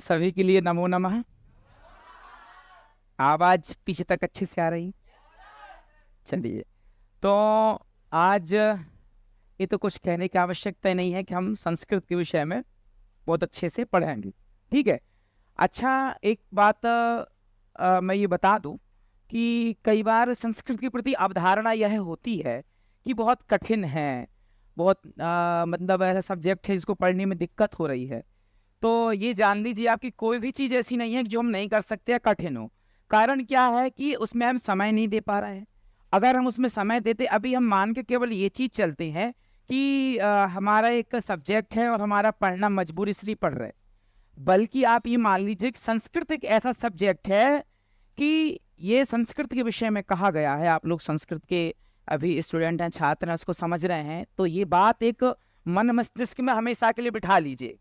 सभी के लिए नमो नमः। आवाज पीछे तक अच्छे से आ रही? चलिए, तो आज ये तो कुछ कहने की आवश्यकता नहीं है कि हम संस्कृत के विषय में बहुत अच्छे से पढ़ेंगे, ठीक है। अच्छा, एक बात मैं ये बता दूं कि कई बार संस्कृत के प्रति अवधारणा यह होती है कि बहुत कठिन है, बहुत मतलब ऐसा सब्जेक्ट है जिसको पढ़ने में दिक्कत हो रही है। तो ये जान लीजिए आपकी कोई भी चीज़ ऐसी नहीं है कि जो हम नहीं कर सकते या कठिन हो। कारण क्या है कि उसमें हम समय नहीं दे पा रहे हैं। अगर हम उसमें समय देते, अभी हम मान के केवल ये चीज़ चलते हैं कि हमारा एक सब्जेक्ट है और हमारा पढ़ना मजबूरी इसलिए पढ़ रहे हैं, बल्कि आप ये मान लीजिए कि संस्कृत एक ऐसा सब्जेक्ट है कि ये संस्कृत के विषय में कहा गया है। आप लोग संस्कृत के अभी स्टूडेंट हैं, छात्र हैं, उसको समझ रहे हैं, तो ये बात एक मन मस्तिष्क में हमेशा के लिए बिठा लीजिए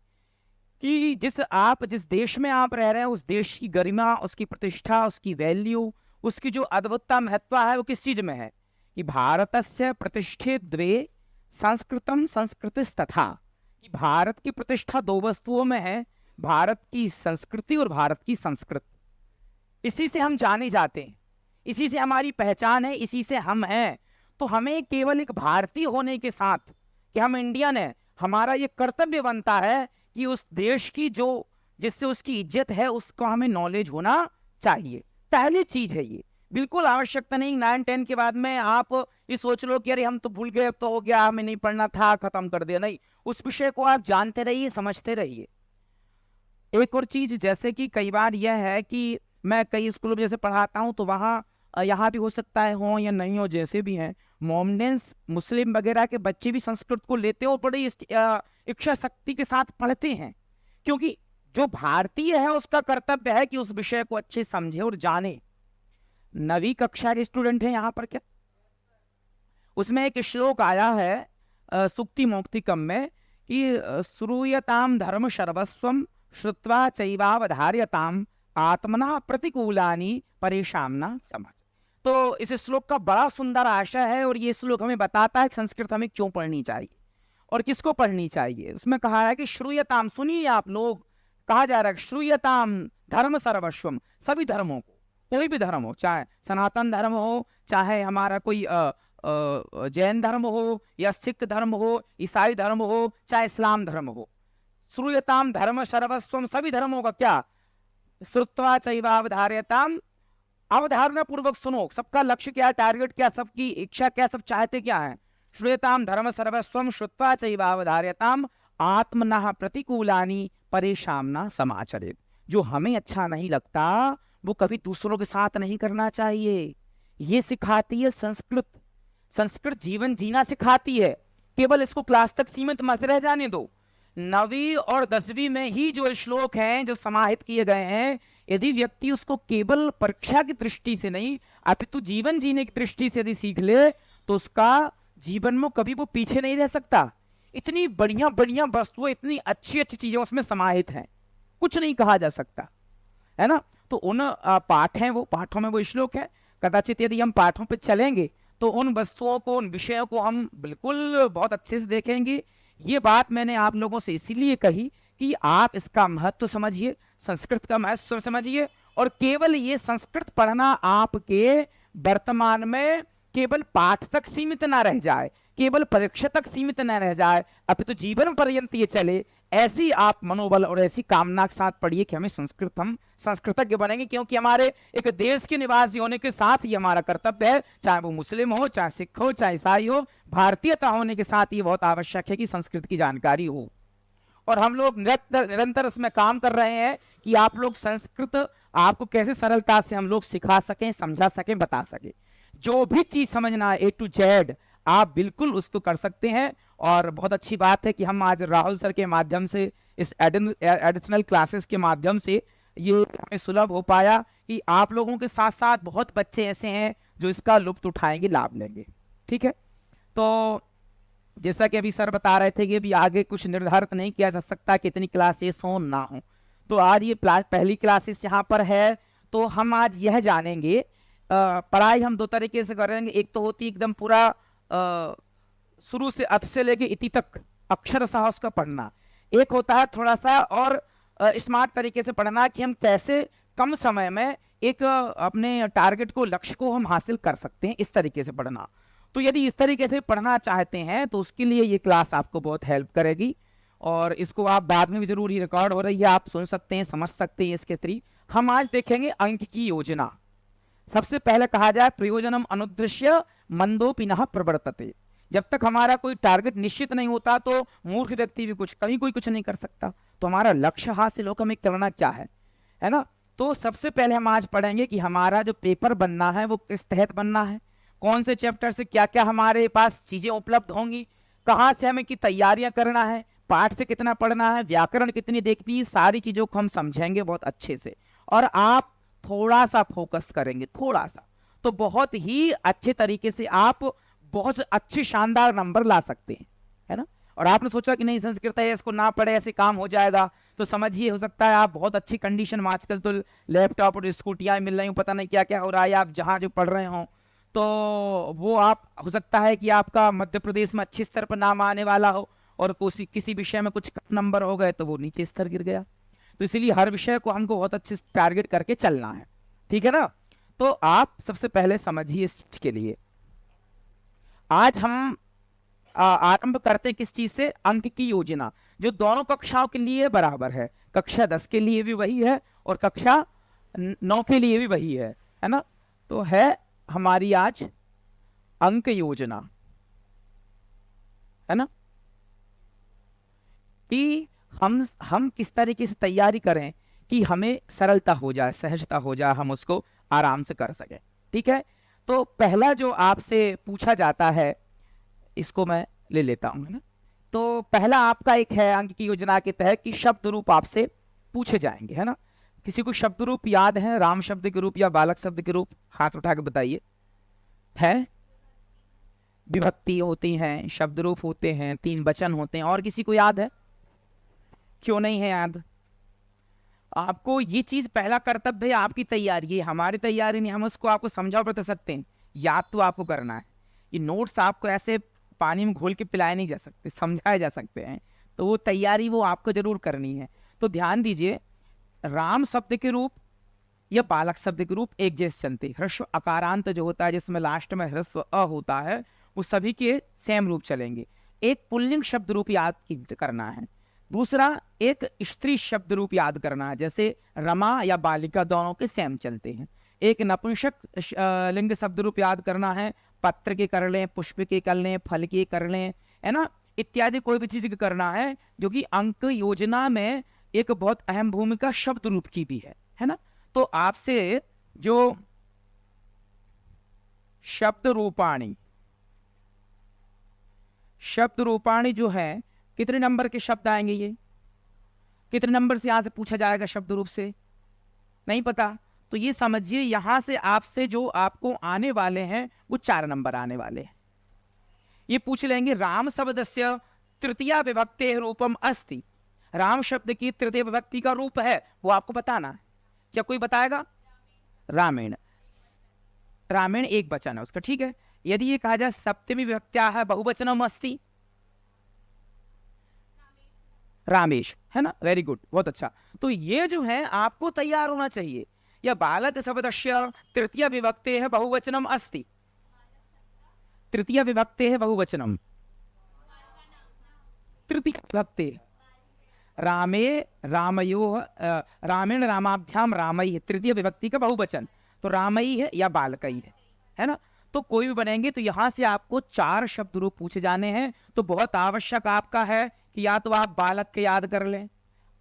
कि जिस देश में आप रह रहे हैं, उस देश की गरिमा, उसकी प्रतिष्ठा, उसकी वैल्यू, उसकी जो अद्भुतता महत्व है, वो किस चीज में है कि भारतस्य प्रतिष्ठे द्वे संस्कृतम संस्कृतिस्तथा, कि भारत की प्रतिष्ठा दो वस्तुओं में है, भारत की संस्कृति और भारत की संस्कृत। इसी से हम जाने जाते हैं, इसी से हमारी पहचान है, इसी से हम हैं। तो हमें केवल एक भारतीय होने के साथ कि हम इंडियन है, हमारा ये कर्तव्य बनता है कि उस देश की जो जिससे उसकी इज्जत है उसको हमें नॉलेज होना चाहिए। पहली चीज है ये, बिल्कुल आवश्यकता नहीं 9-10 के बाद में आप ये सोच लो कि अरे हम तो भूल गए, अब तो हो गया, हमें नहीं पढ़ना था, खत्म कर दिया। नहीं, उस विषय को आप जानते रहिए, समझते रहिए। एक और चीज, जैसे कि कई बार यह है कि मैं कई स्कूलों में जैसे पढ़ाता हूँ, तो वहाँ यहाँ भी हो सकता है हो या नहीं हो, जैसे भी हैं, मोमडेंस मुस्लिम वगैरह के बच्चे भी संस्कृत को लेते हैं और बड़ी इच्छा शक्ति के साथ पढ़ते हैं, क्योंकि जो भारतीय है उसका कर्तव्य है कि उस विषय को अच्छे समझे और जाने। 9वीं कक्षा के स्टूडेंट हैं यहाँ पर क्या? उसमें एक श्लोक आया है सुक्ति मोक्तिकम में कि श्रूयताम धर्म सर्वस्वम श्रुत्वा चैवावधार्यताम आत्मना प्रतिकूलानि परेशान समाज। तो इस श्लोक का बड़ा सुंदर आशय है और ये श्लोक हमें बताता है कि संस्कृत हमें क्यों पढ़नी चाहिए और किसको पढ़नी चाहिए। उसमें कहा है कि श्रूयताम, सुनिए आप लोग, कहा जा रहा है श्रूयताम धर्म सर्वस्वम, सभी धर्मों को, कोई भी धर्म हो, चाहे सनातन धर्म हो, चाहे हमारा कोई जैन धर्म हो या सिख धर्म हो, ईसाई धर्म हो, चाहे इस्लाम धर्म हो, श्रूयताम धर्म सर्वस्वम, सभी धर्मों का क्या, श्रुत्वा चैवावधार्यताम, अवधारणा पूर्वक सुनो, सबका लक्ष्य क्या, टारगेट क्या, सबकी इच्छा क्या, सब चाहते क्या है। श्रूयताम धर्म सर्वस्वम श्रुत्वा चैवावधार्यताम आत्मनः प्रतिकूलानि परेशान समाचरेत्। जो हमें अच्छा नहीं लगता वो कभी दूसरों के साथ नहीं करना चाहिए। ये सिखाती है संस्कृत। संस्कृत जीवन जीना सिखाती है। केवल इसको क्लास तक सीमित मत रह जाने दो। 9वीं और 10वीं में ही जो श्लोक हैं जो समाहित किए गए हैं, यदि व्यक्ति उसको केवल परीक्षा की दृष्टि से नहीं अपितु जीवन जीने की दृष्टि से यदि सीख ले तो उसका जीवन में कभी वो पीछे नहीं रह सकता। इतनी बढ़िया बढ़िया वस्तुएं, इतनी अच्छी अच्छी चीजें उसमें समाहित हैं, कुछ नहीं कहा जा सकता, है ना। तो उन पाठ हैं, वो पाठों में वो श्लोक है। कदाचित यदि हम पाठों पे चलेंगे तो उन वस्तुओं को, उन विषयों को हम बिल्कुल बहुत अच्छे से देखेंगे। ये बात मैंने आप लोगों से इसीलिए कही कि आप इसका महत्व समझिए, संस्कृत का महत्व समझिए, और केवल ये संस्कृत पढ़ना आपके वर्तमान में केवल पाठ तक सीमित ना रह जाए, केवल परीक्षा तक सीमित न रह जाए, अपितु जीवन पर्यंत ये चले। ऐसी आप मनोबल और ऐसी कामना के साथ पढ़िए कि हमें हम संस्कृतज्ञ बनेंगे, क्योंकि हमारे एक देश के निवासी होने के साथ ही हमारा कर्तव्य है, चाहे वो मुस्लिम हो, चाहे सिख हो, चाहे ईसाई हो, भारतीयता होने के साथ ये बहुत आवश्यक है कि संस्कृत की जानकारी हो। और हम लोग निरंतर उसमें काम कर रहे हैं कि आप लोग संस्कृत आपको कैसे सरलता से हम लोग सिखा सकें, समझा सकें, बता सकें। जो भी चीज समझना है A to Z आप बिल्कुल उसको कर सकते हैं। और बहुत अच्छी बात है कि हम आज राहुल सर के माध्यम से, इस एडिशनल क्लासेस के माध्यम से ये हमें सुलभ हो पाया कि आप लोगों के साथ साथ बहुत बच्चे ऐसे हैं जो इसका लुत्फ उठाएंगे, लाभ लेंगे, ठीक है। तो जैसा कि अभी सर बता रहे थे कि अभी आगे कुछ निर्धारित नहीं किया जा सकता कितनी क्लासेस हो ना हो, तो आज ये पहली क्लासेस यहाँ पर है। तो हम आज यह जानेंगे, पढ़ाई हम दो तरीके से करेंगे। एक तो होती एकदम पूरा शुरू से अर्थ से लेके इति तक अक्षर सह उसका पढ़ना। एक होता है थोड़ा सा और स्मार्ट तरीके से पढ़ना कि हम कैसे कम समय में एक अपने टारगेट को, लक्ष्य को हम हासिल कर सकते हैं, इस तरीके से पढ़ना। तो यदि इस तरीके से पढ़ना चाहते हैं तो उसके लिए ये क्लास आपको बहुत हेल्प करेगी, और इसको आप बाद में भी जरूर, ही रिकॉर्ड हो रही है, आप सुन सकते हैं, समझ सकते हैं इसके थ्रू। हम आज देखेंगे अंक की योजना। सबसे पहले कहा जाए प्रयोजनम अनुद्देश्य मंदोपिनः प्रवर्तते। जब तक हमारा कोई टारगेट निश्चित नहीं होता तो मूर्ख व्यक्ति भी कहीं कोई कुछ नहीं कर सकता। तो हमारा लक्ष्य हासिल होकर हमें करना क्या है ना। तो सबसे पहले हम आज पढ़ेंगे कि हमारा जो पेपर बनना है वो किस तहत बनना है, कौन से चैप्टर से क्या क्या हमारे पास चीजें उपलब्ध होंगी, कहाँ से हमें की तैयारियां करना है, पाठ से कितना पढ़ना है, व्याकरण कितनी देखनी है, सारी चीजों को हम समझेंगे बहुत अच्छे से। और आप थोड़ा सा फोकस करेंगे, थोड़ा सा, तो बहुत ही अच्छे तरीके से आप बहुत अच्छे शानदार नंबर ला सकते हैं, है ना। और आपने सोचा कि नहीं संस्कृत है, इसको ना पढ़े ऐसे काम हो जाएगा, तो समझिए हो सकता है आप बहुत अच्छी कंडीशन में, आजकल तो लैपटॉप और स्कूटियां मिल रही हो, पता नहीं क्या क्या हो रहा है, आप जहां जो पढ़ रहे हो, तो वो आप, हो सकता है कि आपका मध्य प्रदेश में अच्छे स्तर पर नाम आने वाला हो, और किसी विषय में कुछ कम नंबर हो गए तो वो नीचे स्तर गिर गया। तो इसलिए हर विषय को हमको बहुत अच्छे से टारगेट करके चलना है, ठीक है ना। तो आप सबसे पहले समझिए इस चीज के लिए। आज हम आरंभ करते हैं किस चीज से, अंक की योजना, जो दोनों कक्षाओं के लिए बराबर है। कक्षा 10 के लिए भी वही है और कक्षा 9 के लिए भी वही है ना। तो है हमारी आज अंक योजना, है ना, कि हम किस तरीके से तैयारी करें कि हमें सरलता हो जाए, सहजता हो जाए, हम उसको आराम से कर सकें, ठीक है। तो पहला जो आपसे पूछा जाता है, इसको मैं ले लेता हूं, है ना। तो पहला आपका एक है अंक की योजना के तहत कि शब्द रूप आपसे पूछे जाएंगे, है ना। किसी को शब्द रूप याद है, राम शब्द के रूप या बालक शब्द के रूप, हाथ उठा के बताइए। है, विभक्ति होती हैं, शब्द रूप होते हैं, 3 वचन होते हैं, और किसी को याद है? क्यों नहीं है याद? आपको ये चीज पहला कर्तव्य है, आपकी तैयारी, ये हमारी तैयारी नहीं, हम उसको आपको समझा बता सकते हैं, याद तो आपको करना है। ये नोट्स आपको ऐसे पानी में घोल के पिलाए नहीं जा सकते, समझाए जा सकते हैं, तो वो तैयारी वो आपको जरूर करनी है। तो ध्यान दीजिए, राम शब्द के रूप या बालक शब्द के रूप एक जैसे चलते, ह्रस्व अकारांत जो होता है जिसमें लास्ट में ह्रस्व अ होता है, वो सभी के सेम रूप चलेंगे। एक पुल्लिंग शब्द रूप याद करना है, दूसरा एक स्त्री शब्द रूप याद करना है, जैसे रमा या बालिका दोनों के सेम चलते हैं। एक नपुंसक लिंग शब्द रूप याद करना है, पत्र के कर लें, पुष्प के कर लें, फल के कर लें, है ना, इत्यादि कोई भी चीज करना है, जो कि अंक योजना में एक बहुत अहम भूमिका शब्द रूप की भी है ना। तो आपसे जो शब्द रूपाणी जो है, कितने नंबर के शब्द आएंगे, ये कितने नंबर से यहां से पूछा जाएगा शब्द रूप से, नहीं पता। तो ये समझिए, यहां से आपसे जो आपको आने वाले हैं वो 4 नंबर आने वाले हैं। ये पूछ लेंगे राम शब्दस्य तृतीया विभक्ते रूपम अस्ति, राम शब्द की तृतीय विभक्ति का रूप है, वो आपको बताना है। क्या कोई बताएगा? रामेण, रामेण एक वचन है उसका, ठीक है। यदि ये कहा जाए सप्तमी विभक्त्या है बहुवचनम अस्ति, रामेश, है ना, वेरी गुड, बहुत अच्छा। तो ये जो है आपको तैयार होना चाहिए। या बालक शब्दस्य तृतीय विभक्ते है बहुवचनम अस्ति, तृतीय विभक्ते है बहुवचनम, तृतीय विभक्ते, रामे रामयो, रामेण रामाभ्याम रामई, तृतीय विभक्ति का बहुवचन, तो रामई है या बालकई है ना। तो कोई भी बनेंगे, तो यहां से आपको 4 शब्द रूप पूछे जाने हैं। तो बहुत आवश्यक आपका है कि या तो आप बालक के याद कर लें,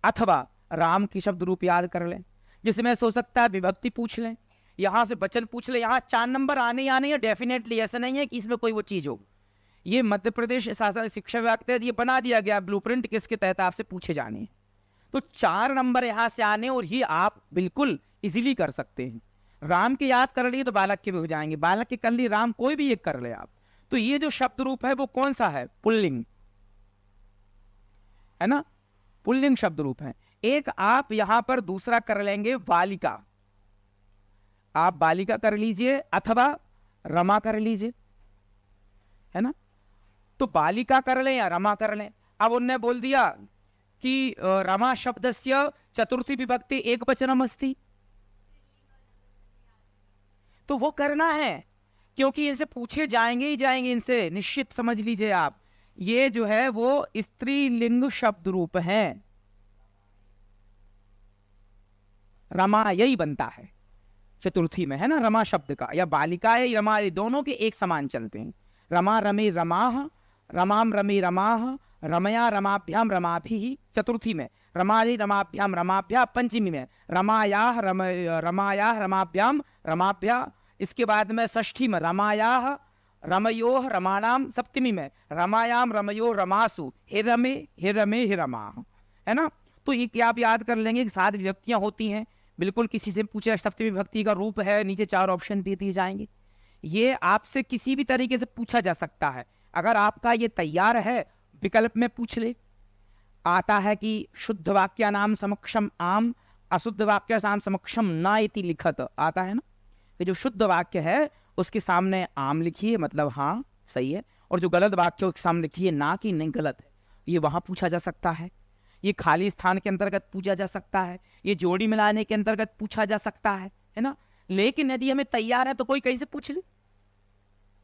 अथवा राम की शब्द रूप याद कर लें, जिसमें हो सकता है विभक्ति पूछ लें, यहां से वचन पूछ लें। यहाँ 4 नंबर आने ही आने हैं डेफिनेटली, ऐसा नहीं है कि इसमें कोई वो चीज हो। ये मध्य प्रदेश शासन शिक्षा विभाग के तहत ये बना दिया गया ब्लूप्रिंट, किसके तहत आपसे पूछे जाने हैं। तो 4 नंबर यहां से आने, और ये आप बिल्कुल इजीली कर सकते हैं। राम के याद कर लिए तो बालक के भी हो जाएंगे, बालक के कर लिए राम, कोई भी एक कर ले आप। तो ये जो शब्द रूप है वो कौन सा है? पुल्लिंग, है ना, पुल्लिंग शब्द रूप है। एक आप यहां पर दूसरा कर लेंगे बालिका, आप बालिका कर लीजिए अथवा रमा कर लीजिए, है ना। तो बालिका कर लें या रमा कर लें। अब उनने बोल दिया कि रमा शब्दस्य चतुर्थी विभक्ति एक वचनम अस्ति, तो वो करना है क्योंकि इनसे पूछे जाएंगे ही जाएंगे, इनसे निश्चित समझ लीजिए आप। ये जो है वो स्त्रीलिंग शब्द रूप है, रमा यही बनता है चतुर्थी में, है ना, रमा शब्द का, या बालिका या रमा, दोनों के एक समान चलते हैं। रमा रमे रमाह, रमाम रमे रमाह, रमया रमाभ्याम रमाभि चतुर्थी में, रमायै रमाभ्याम रमाभ्या पंचमी में, रमायाह रमायाह रमाभ्याम रमाभ्या, इसके बाद में षष्ठी में रमायाह रमयोह रमाणाम, सप्तमी में रमायाम रमयो रमासु हिरमे हिरमे हिरमाह, है ना। तो ये क्या आप याद कर लेंगे कि 7 विभक्तियां होती हैं, बिल्कुल किसी से पूछे सप्तमी विभक्ति का रूप है, नीचे 4 ऑप्शन दे दिए जाएंगे। ये आपसे किसी भी तरीके से पूछा जा सकता है। अगर आपका ये तैयार है विकल्प में पूछ ले, आता है कि शुद्ध वाक्य नाम समक्षम आम, अशुद्ध वाक्य नाम समक्षम ना इति लिखत, आता है ना, कि जो शुद्ध वाक्य है उसके सामने आम लिखिए, मतलब हाँ सही है, और जो गलत वाक्य उसके सामने लिखिए ना कि नहीं गलत है। ये वहां पूछा जा सकता है, ये खाली स्थान के अंतर्गत पूछा जा सकता है, ये जोड़ी मिलाने के अंतर्गत पूछा जा सकता है ना। लेकिन यदि हमें तैयार है तो कोई कहीं से पूछ ले,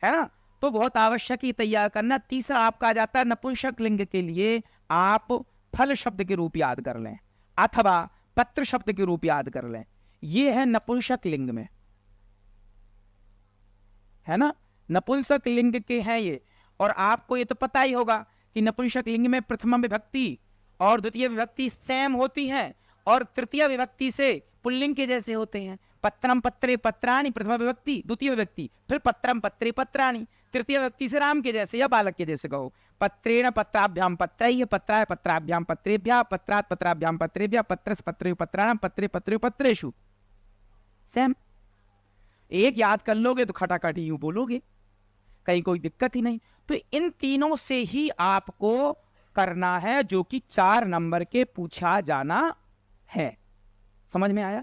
है ना, तो बहुत आवश्यक ये तैयार करना। तीसरा आपका आ जाता है नपुंसक लिंग के लिए आप फल शब्द के रूप याद कर लें अथवा पत्र शब्द के रूप याद कर लें। ये है नपुंसक लिंग में, है ना, नपुंसक लिंग के हैं ये। और आपको ये तो पता ही होगा कि नपुंसक लिंग में प्रथमा विभक्ति और द्वितीय विभक्ति सेम होती हैं और तृतीय विभक्ति से पुल्लिंग के जैसे होते हैं। पत्रम पत्रे पत्राणि प्रथमा विभक्ति, द्वितीय विभक्ति, फिर पत्रम पत्रे पत्राणि, तृतीय विभक्ति से राम के जैसे या बालक के जैसे कहो। पत्रेण पत्राभ्याम पत्रैः, पत्राय पत्राभ्याम पत्रेभ्यः, पत्रात् पत्राभ्याम पत्रेभ्यः, पत्रस् पत्रेषु पत्राणां, पत्रे पत्रेषु पत्रेषु, सेम। एक याद कर लोगे तो खटाखट यूं बोलोगे, कहीं कोई दिक्कत ही नहीं। तो इन तीनों से ही आपको करना है जो कि 4 नंबर के पूछा जाना है। समझ में आया?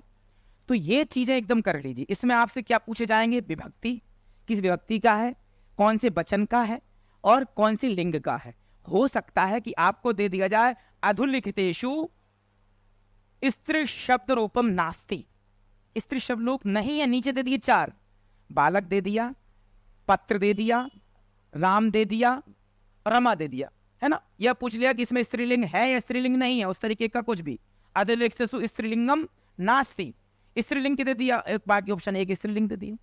तो ये चीजें एकदम कर लीजिए। इसमें आपसे क्या पूछे जाएंगे, विभक्ति किस विभक्ति का है, कौन से वचन का है और कौन सी लिंग का है। हो सकता है कि आपको दे दिया जाए अधुलिखितेषु स्त्री शब्द रूपम नास्ति, स्त्री शब्द रूप नहीं है, नीचे दे दिए 4, बालक दे दिया, पत्र दे दिया, राम दे दिया, रमा दे दिया, है ना। यह पूछ लिया कि इसमें स्त्रीलिंग है या स्त्रीलिंग नहीं है, उस तरीके का कुछ भी। अधुलिखितेषु स्त्रीलिंगम नास्ति, स्त्रीलिंग के दे दिया, एक बाकी ऑप्शन एक स्त्रीलिंग दे दिया,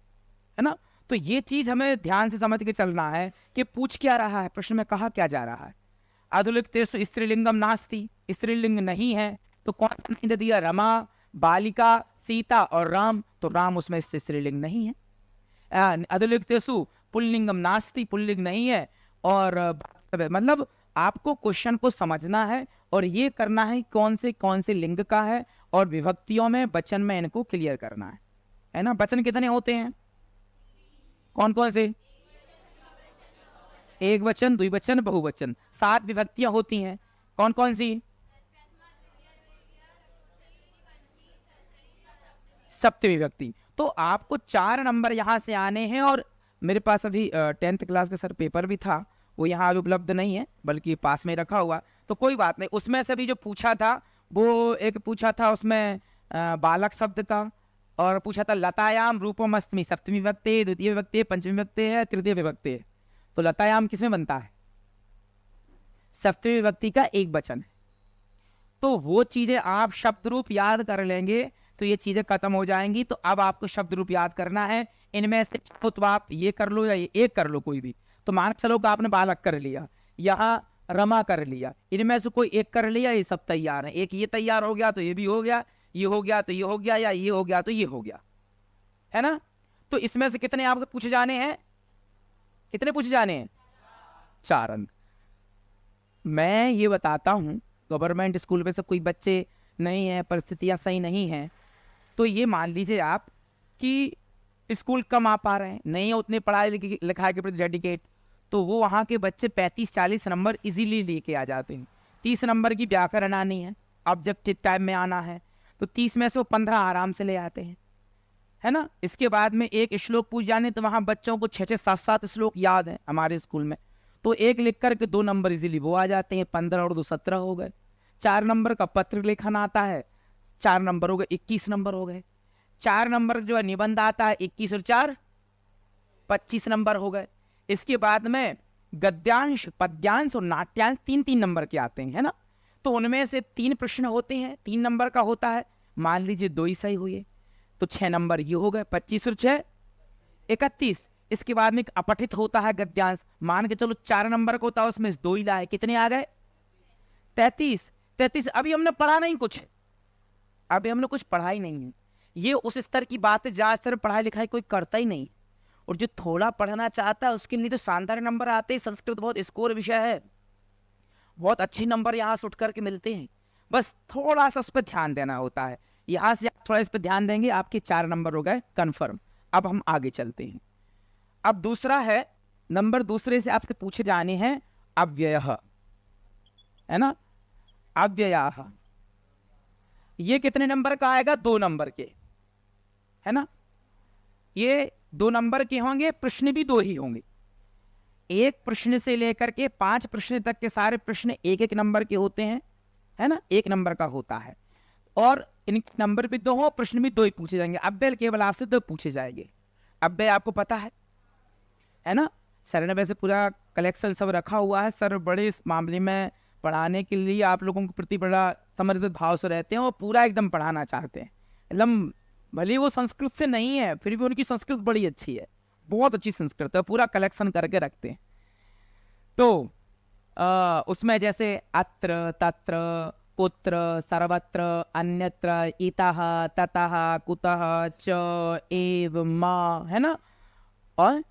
है ना। तो ये चीज हमें ध्यान से समझ के चलना है कि पूछ क्या रहा है, प्रश्न में कहा क्या जा रहा है। अधुलिखितेषु स्त्रीलिंगम नास्ति, स्त्रीलिंग नहीं है, तो कौन सा नहीं दे दिया, रमा, बालिका, सीता और राम, तो राम उसमें स्त्रीलिंग नहीं है। अधुलिखितेषु पुल्लिंगम नास्ति, पुल्लिंग नहीं है। और मतलब आपको क्वेश्चन को समझना है और ये करना है कौन से लिंग का है, और विभक्तियों में वचन में इनको क्लियर करना है ना। वचन कितने होते हैं, कौन कौन से, एक वचन, द्विवचन, बहुवचन, 7 विभक्तियां होती हैं। कौन कौन सी, सप्तमी विभक्ति। तो आपको 4 नंबर यहां से आने हैं। और मेरे पास अभी 10th क्लास का सर पेपर भी था, वो यहाँ उपलब्ध नहीं है बल्कि पास में रखा हुआ, तो कोई बात नहीं। उसमें से भी जो पूछा था वो एक पूछा था उसमें बालक शब्द का, और पूछा था लतायाम रूपम अस्मि, सप्तमी विभक्ति, द्वितीय विभक्ति, पंचमी विभक्ति है, तृतीय विभक्ति है। तो लतायाम किसमें बनता है, सप्तमी विभक्ति का एक वचन है। तो वो चीजें आप शब्द रूप याद कर लेंगे तो ये चीजें खत्म हो जाएंगी। तो अब आपको शब्द रूप याद करना है। इनमें से चाहो तो आप ये कर लो या ये एक कर लो, कोई भी। तो मान चलो कि आपने बालक कर लिया, यहाँ रमा कर लिया, इनमें से कोई एक कर लिया, ये सब तैयार है। एक ये तैयार हो गया तो ये भी हो गया, ये हो गया तो ये हो गया, या ये हो गया तो ये हो गया, है ना। तो इसमें से कितने आपसे पूछे जाने हैं, कितने पूछे जाने हैं, 4 अंक। मैं ये बताता हूं, गवर्नमेंट स्कूल में से कोई बच्चे नहीं है, परिस्थितियां सही नहीं है, तो ये मान लीजिए आप कि स्कूल कम आ पा रहे हैं, नहीं है उतने पढ़ाई लिखाई के प्रति डेडिकेट, तो वो वहाँ के बच्चे 35-40 नंबर इजीली लेके आ जाते हैं। 30 नंबर की व्याकरण आनी है, ऑब्जेक्टिव टाइम में आना है, तो 30 में से वो 15 आराम से ले आते हैं, है ना। इसके बाद में एक श्लोक पूछ जाने तो वहाँ बच्चों को 6-6, 7-7 श्लोक याद है हमारे स्कूल में, तो एक लिख करके 2 नंबर इजीली वो आ जाते हैं, 15 और 2 17 हो गए। 4 नंबर का पत्र लेखन आता है, 4 नंबर हो गए, 21 नंबर हो गए। 4 नंबर जो है निबंध आता है, 21 और 4 25 नंबर हो गए। इसके बाद में गद्यांश, पद्यांश और नाट्यांश 3-3 नंबर के आते हैं, है ना। तो उनमें से 3 प्रश्न होते हैं, 3 नंबर का होता है। मान लीजिए 2 ही सही हुए तो 6 नंबर ये हो गए, 25 और 6 31। इसके बाद में एक अपठित होता है गद्यांश, मान के चलो 4 नंबर का होता है, उसमें 2 ही लाए, कितने आ गए 33। अभी हमने पढ़ा नहीं कुछ, अभी हमने कुछ पढ़ा ही नहीं है। ये उस स्तर की बात है जहां स्तर पढ़ाई लिखाई कोई करता ही नहीं, और जो थोड़ा पढ़ना चाहता है उसके लिए तो शानदार नंबर आते हैं। संस्कृत बहुत स्कोर विषय है, बहुत अच्छे नंबर यहाँ से उठ करके मिलते हैं। बस थोड़ा सा उस पर ध्यान देना होता है। यहाँ से आप थोड़ा इस पर ध्यान देंगे, आपके 4 नंबर हो गए कन्फर्म। अब हम आगे चलते हैं। अब दूसरा है नंबर, दूसरे से आपसे पूछे जाने हैं अव्ययः, है ना। अव्ययाः ये कितने नंबर का आएगा, 2 नंबर के, है ना। ये 2 नंबर के होंगे, प्रश्न भी 2 ही होंगे। एक प्रश्न से लेकर के 5 प्रश्न तक के सारे प्रश्न 1-1 नंबर के होते हैं, है ना, 1 नंबर का होता है। और इन नंबर भी 2 हो, प्रश्न भी 2 ही पूछे जाएंगे। अव्यय केवल आपसे 2 पूछे जाएंगे। अव्यय आपको पता है ना। सर ने वैसे पूरा कलेक्शन सब रखा हुआ है। सर बड़े इस मामले में पढ़ाने के लिए आप लोगों के प्रति बड़ा समर्पित भाव से रहते हैं और पूरा एकदम पढ़ाना चाहते हैं। मतलब भले वो संस्कृत से नहीं है, फिर भी उनकी संस्कृत बड़ी अच्छी है, बहुत अच्छी संस्कृत है, पूरा कलेक्शन करके रखते हैं। तो उसमें जैसे अत्र, तत्र, कुत्र, सर्वत्र, अन्यत्र, इतः, ततः, कुतः, च, एव, मा, है ना। और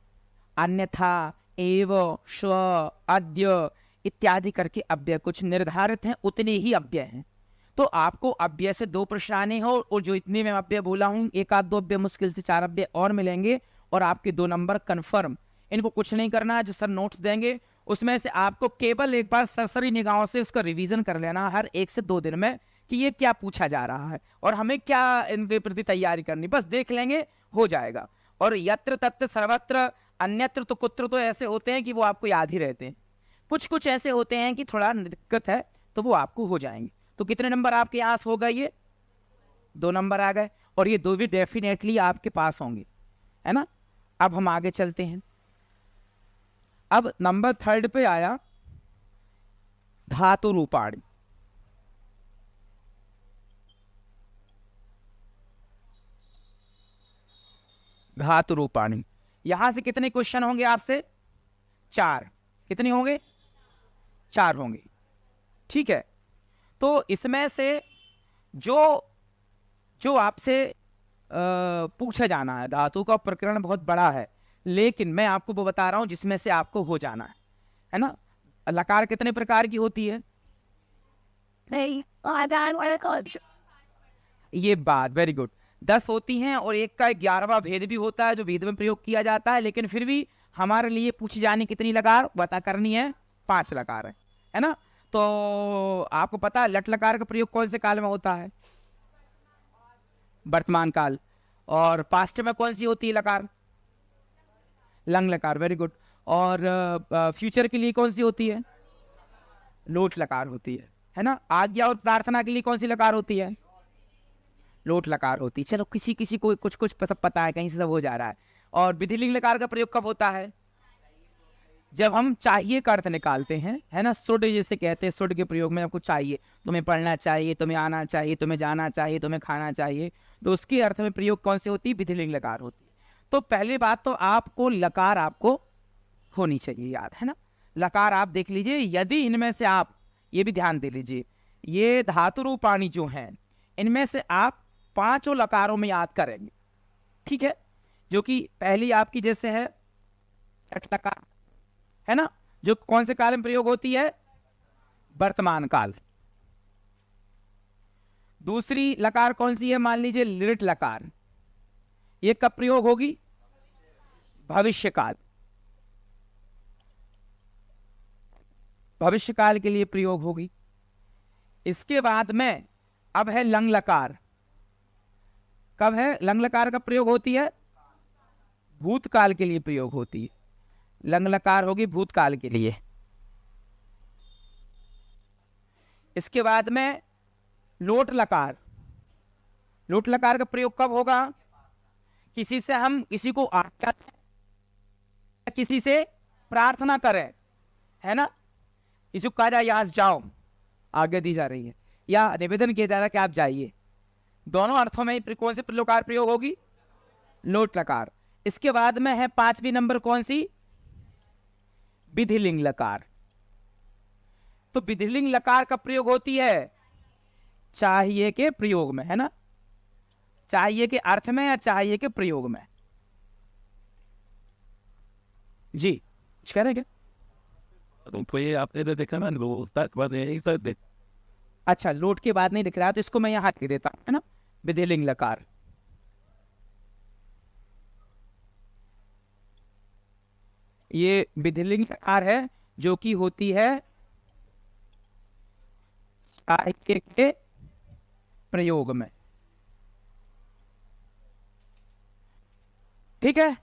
अन्यथा, एव, श्व, अद्य इत्यादि करके अव्यय कुछ निर्धारित हैं, उतने ही अव्यय हैं। तो आपको अव्यय से 2 प्रश्न आने हो, और जो इतने में अव्यय बोला हूं, 1-2 अव्यय, मुश्किल से 4 अव्यय और मिलेंगे, और आपके 2 नंबर कंफर्म। इनको कुछ नहीं करना, जो सर नोट्स देंगे उसमें से आपको केवल एक बार सरसरी निगाहों से उसका रिवीजन कर लेना हर 1 से 2 दिन में कि ये क्या पूछा जा रहा है और हमें क्या इनके प्रति तैयारी करनी, बस देख लेंगे, हो जाएगा। और यत्र, तत्र, सर्वत्र, अन्यत्र, तो कुत्र तो ऐसे होते हैं कि वो आपको याद ही रहते हैं। कुछ ऐसे होते हैं कि थोड़ा दिक्कत है, तो वो आपको हो जाएंगे। तो कितने नंबर आपके यहाँ हो गए, ये 2 नंबर आ गए, और ये 2 भी डेफिनेटली आपके पास होंगे, है ना। अब हम आगे चलते हैं। अब नंबर 3 पे आया धातु रूपाणी। धातु रूपाणी, यहां से कितने क्वेश्चन होंगे आपसे, 4। कितने होंगे, 4 होंगे, ठीक है। तो इसमें से जो जो आपसे पूछा जाना है, धातु का प्रकरण बहुत बड़ा है, लेकिन मैं आपको वो बता रहा हूं जिसमें से आपको हो जाना है ना। लकार कितने प्रकार की होती है, ये बात वेरी गुड, 10 होती हैं, और एक का 11वां भेद भी होता है जो वेद में प्रयोग किया जाता है। लेकिन फिर भी हमारे लिए पूछी जानी कितनी लकार बता करनी है, 5 लकार है ना। तो आपको पता है लट लकार का प्रयोग कौन से काल में होता है, वर्तमान काल। और पास्ट में कौन सी होती है लकार, लंग लकार, वेरी गुड। और फ्यूचर के लिए कौन सी होती है, लोट लकार होती है ना। आज्ञा और प्रार्थना के लिए कौन सी लकार होती है, लोट लकार होती है। चलो किसी किसी को कुछ कुछ सब पता है, कहीं से सब हो जा रहा है। और विधिलिंग लकार का प्रयोग कब होता है, जब हम चाहिए का अर्थ निकालते हैं, है ना। सुड जैसे कहते हैं, सुड के प्रयोग में आपको चाहिए, तुम्हें पढ़ना चाहिए, तुम्हें आना चाहिए, तुम्हें जाना चाहिए, तुम्हें खाना चाहिए, तो उसके अर्थ में प्रयोग कौन सी होती है, विधिलिंग लकार होती है। तो पहली बात तो आपको लकार आपको होनी चाहिए याद, है ना। लकार आप देख लीजिए, यदि इनमें से आप ये भी ध्यान दे लीजिए, ये धातु रूपाणी जो हैं, इनमें से आप 5 लकारों में याद करेंगे, ठीक है। जो कि पहली आपकी जैसे है लट लकार, है ना, जो कौन से काल में प्रयोग होती है, वर्तमान काल। दूसरी लकार कौन सी है, मान लीजिए लिट लकार, ये कब प्रयोग होगी, भविष्य काल, भविष्य काल के लिए प्रयोग होगी। इसके बाद में अब है लंग लकार, कब है लंग लकार का प्रयोग होती है, भूतकाल के लिए प्रयोग होती है, लंग लकार होगी भूतकाल के लिए। इसके बाद में लोट लकार, लोट लकार का प्रयोग कब होगा? किसी से हम किसी को आज्ञा दें, किसी से प्रार्थना करें, है ना, किसी को कहा जाए यहाँ जाओ, आज्ञा दी जा रही है, या निवेदन किया जा रहा है कि आप जाइए, दोनों अर्थों में कौन सी लकार प्रयोग होगी? लोट लकार। इसके बाद में है 5वीं नंबर कौन सी? विधिलिंग लकार। तो विधिलिंग लकार का प्रयोग होती है चाहिए के प्रयोग में, है ना, चाहिए के अर्थ में या चाहिए के प्रयोग में। जी कुछ कह रहे हैं क्या? तो ये आपने देखा ना, अच्छा, लोट के बाद नहीं दिख रहा, तो इसको मैं यहाँ लिख देता हूं, है ना, विधिलिंग लकार। ये विधिलिंग लकार है जो कि होती है चाहिए के प्रयोग में। ठीक है,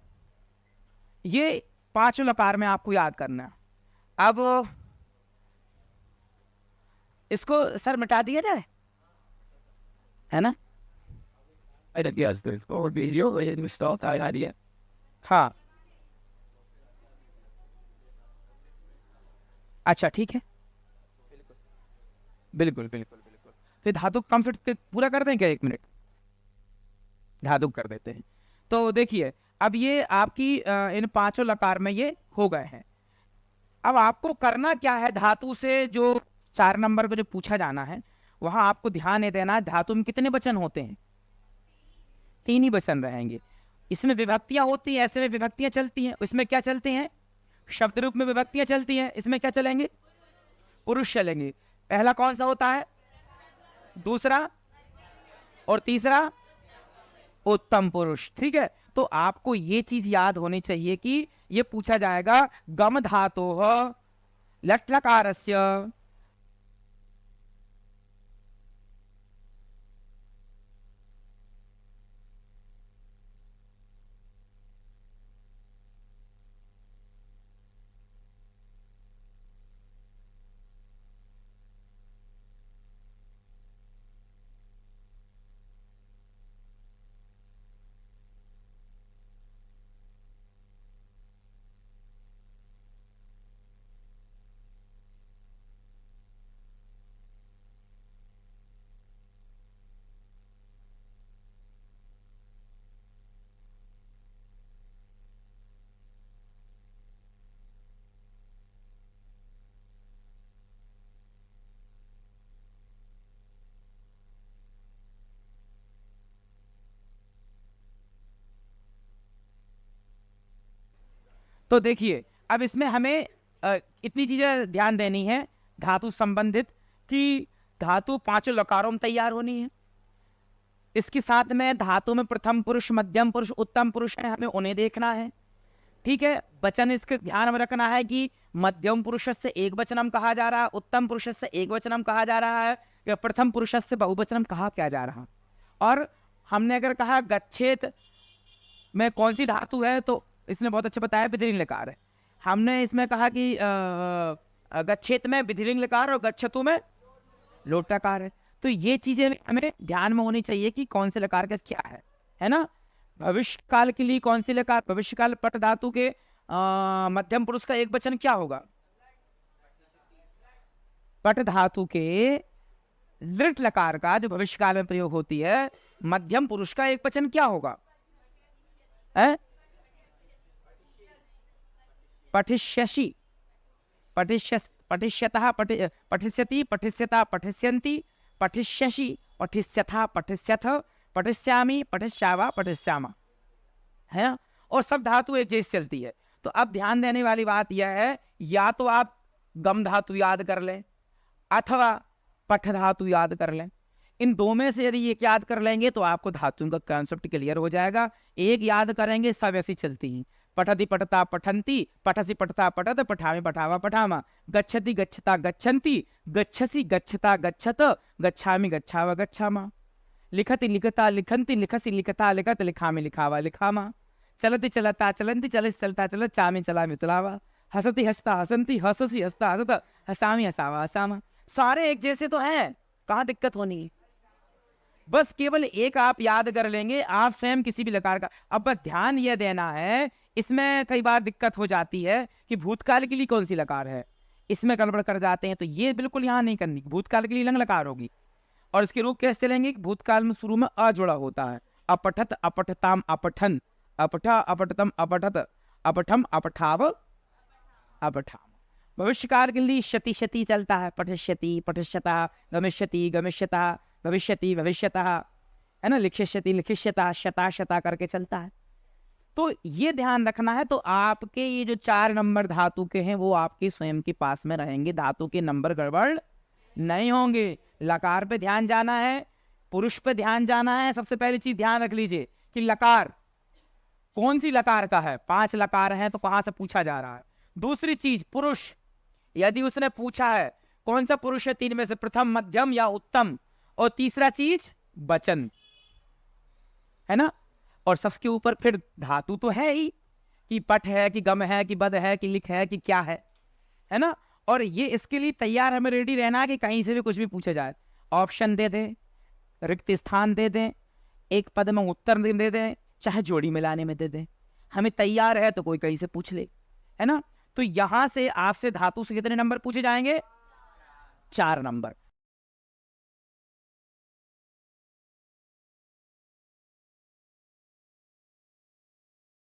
ये 5 लकार में आपको याद करना है। अब इसको सर मिटा दिया जाए, है ना? हाँ, अच्छा ठीक है, बिल्कुल बिल्कुल बिल्कुल। फिर धातु कम फिट पूरा कर दें क्या? 1 मिनट धातु कर देते हैं। तो देखिए, अब ये आपकी इन 5 लकार में ये हो गए हैं। अब आपको करना क्या है, धातु से जो 4 नंबर को जो पूछा जाना है, वहां आपको ध्यान देना है धातु में कितने वचन होते हैं? 3 ही वचन रहेंगे। इसमें विभक्तियां होती हैं, ऐसे में विभक्तियां चलती हैं। इसमें क्या चलते हैं? शब्द रूप में विभक्तियां चलती हैं। इसमें क्या चलेंगे? पुरुष चलेंगे। पहला कौन सा होता है? दूसरा और तीसरा उत्तम पुरुष। ठीक है, तो आपको ये चीज याद होनी चाहिए कि ये पूछा जाएगा गम धातोः लट् लकारस्य तो देखिए, अब इसमें हमें इतनी चीजें ध्यान देनी है धातु संबंधित कि धातु 5 लकारों में तैयार होनी है। इसके साथ में धातु में प्रथम पुरुष, मध्यम पुरुष, उत्तम पुरुष है, हमें उन्हें देखना है। ठीक है, वचन इसके ध्यान में रखना है कि मध्यम पुरुष से एक वचनम कहा जा रहा है, उत्तम पुरुष से एक वचनम कहा जा रहा है, या प्रथम पुरुष से बहुवचनम कहा क्या जा रहा। और हमने अगर कहा गच्छेत में कौन सी धातु है, तो इसने बहुत अच्छा बताया, विधिलिंग लकार है। हमने इसमें कहा कि गच्छेत में विधिलिंग लकार और गच्छतु में लोट लकार है। तो ये चीजें हमें ध्यान में होनी चाहिए कि कौन से लकार का क्या है ना। भविष्य काल के लिए कौन सी लकार? भविष्य काल पट धातु के मध्यम पुरुष का एक वचन क्या होगा? पट धातु के लृट लकार का जो भविष्य काल में प्रयोग होती है, मध्यम पुरुष का एक वचन क्या होगा? पठिष्यसि, पठिष्यतः, पठिष्यति, पठिष्यता, पठिष्यन्ति, पठिष्यसि, पठिष्यथा, पठिष्यथ, पठिष्यामि, पठिष्यावा, पठिष्यामा, है। और सब धातु एक जैसी चलती है। तो अब ध्यान देने वाली बात यह है, या तो आप गम धातु याद कर लें अथवा पठ धातु याद कर लें। इन दो में से यदि एक याद कर लेंगे तो आपको धातुओं का कॉन्सेप्ट क्लियर हो जाएगा। एक याद करेंगे, सब ऐसी चलती हैं। पठति पठता पठन्ति, पठसि पठता पठत, पठामि पठावा पठामा, गच्छति गच्छता गच्छन्ति, गच्छसि गच्छता गच्छत, गच्छामि गच्छावा गच्छामा, लिखति लिखता लिखन्ति, लिखसि लिखता लिखत, लिखामि लिखावा लिखामा, चलति चलता चलन्ति, चलसि चलता चलत, चामि चलामि चलावा, हसति हसता हसन्ति, हससि हसता हसत, हसामि हसावा हसामा। सारे एक जैसे तो हैं, कहाँ दिक्कत होनी है? बस केवल एक आप याद कर लेंगे, आप स्वयं किसी भी लकार का। अब बस ध्यान यह देना है, इसमें कई बार दिक्कत हो जाती है कि भूतकाल के लिए कौन सी लकार है, इसमें गड़बड़ कर जाते हैं। तो ये बिल्कुल यहाँ नहीं करनी। भूतकाल के लिए लंग लकार होगी, और इसके रूप कैसे चलेंगे? भूतकाल में शुरू में अ जुड़ा होता है। अपठत, अपठताम, अपठन, अपठा, अपठतम, अपठत, अपठम, अपठाव, अपठाम। भविष्यकाल के लिए शति शति चलता है, पठिष्यति, पठिष्यता, गमिष्यति, गमिष्यता, भविष्यति, भविष्यतः, है ना, लिखिष्यति, लिखिष्यता, शता शता करके चलता है। तो ये ध्यान रखना है। तो आपके ये जो 4 नंबर धातु के हैं वो आपके स्वयं के पास में रहेंगे, धातु के नंबर गड़बड़ नहीं होंगे। लकार पे ध्यान जाना है, पुरुष पे ध्यान जाना है। सबसे पहली चीज ध्यान रख लीजिए कि लकार कौन सी लकार का है। 5 लकार हैं तो कहां से पूछा जा रहा है। दूसरी चीज पुरुष, यदि उसने पूछा है कौन सा पुरुष है 3 में से, प्रथम, मध्यम या उत्तम। और तीसरा चीज वचन, है ना। और सबके ऊपर फिर धातु तो है ही, कि पट है, कि गम है, कि बद है, कि लिख है, कि क्या है ना। और ये इसके लिए तैयार हमें रेडी रहना है कि कहीं से भी कुछ भी पूछे जाए, ऑप्शन दे दें, रिक्त स्थान दे दें, एक पद में उत्तर दे दें, चाहे जोड़ी मिलाने में दे दें, हमें तैयार है। तो कोई कहीं से पूछ ले, है ना। तो यहां से आपसे धातु से कितने नंबर पूछे जाएंगे? 4 नंबर।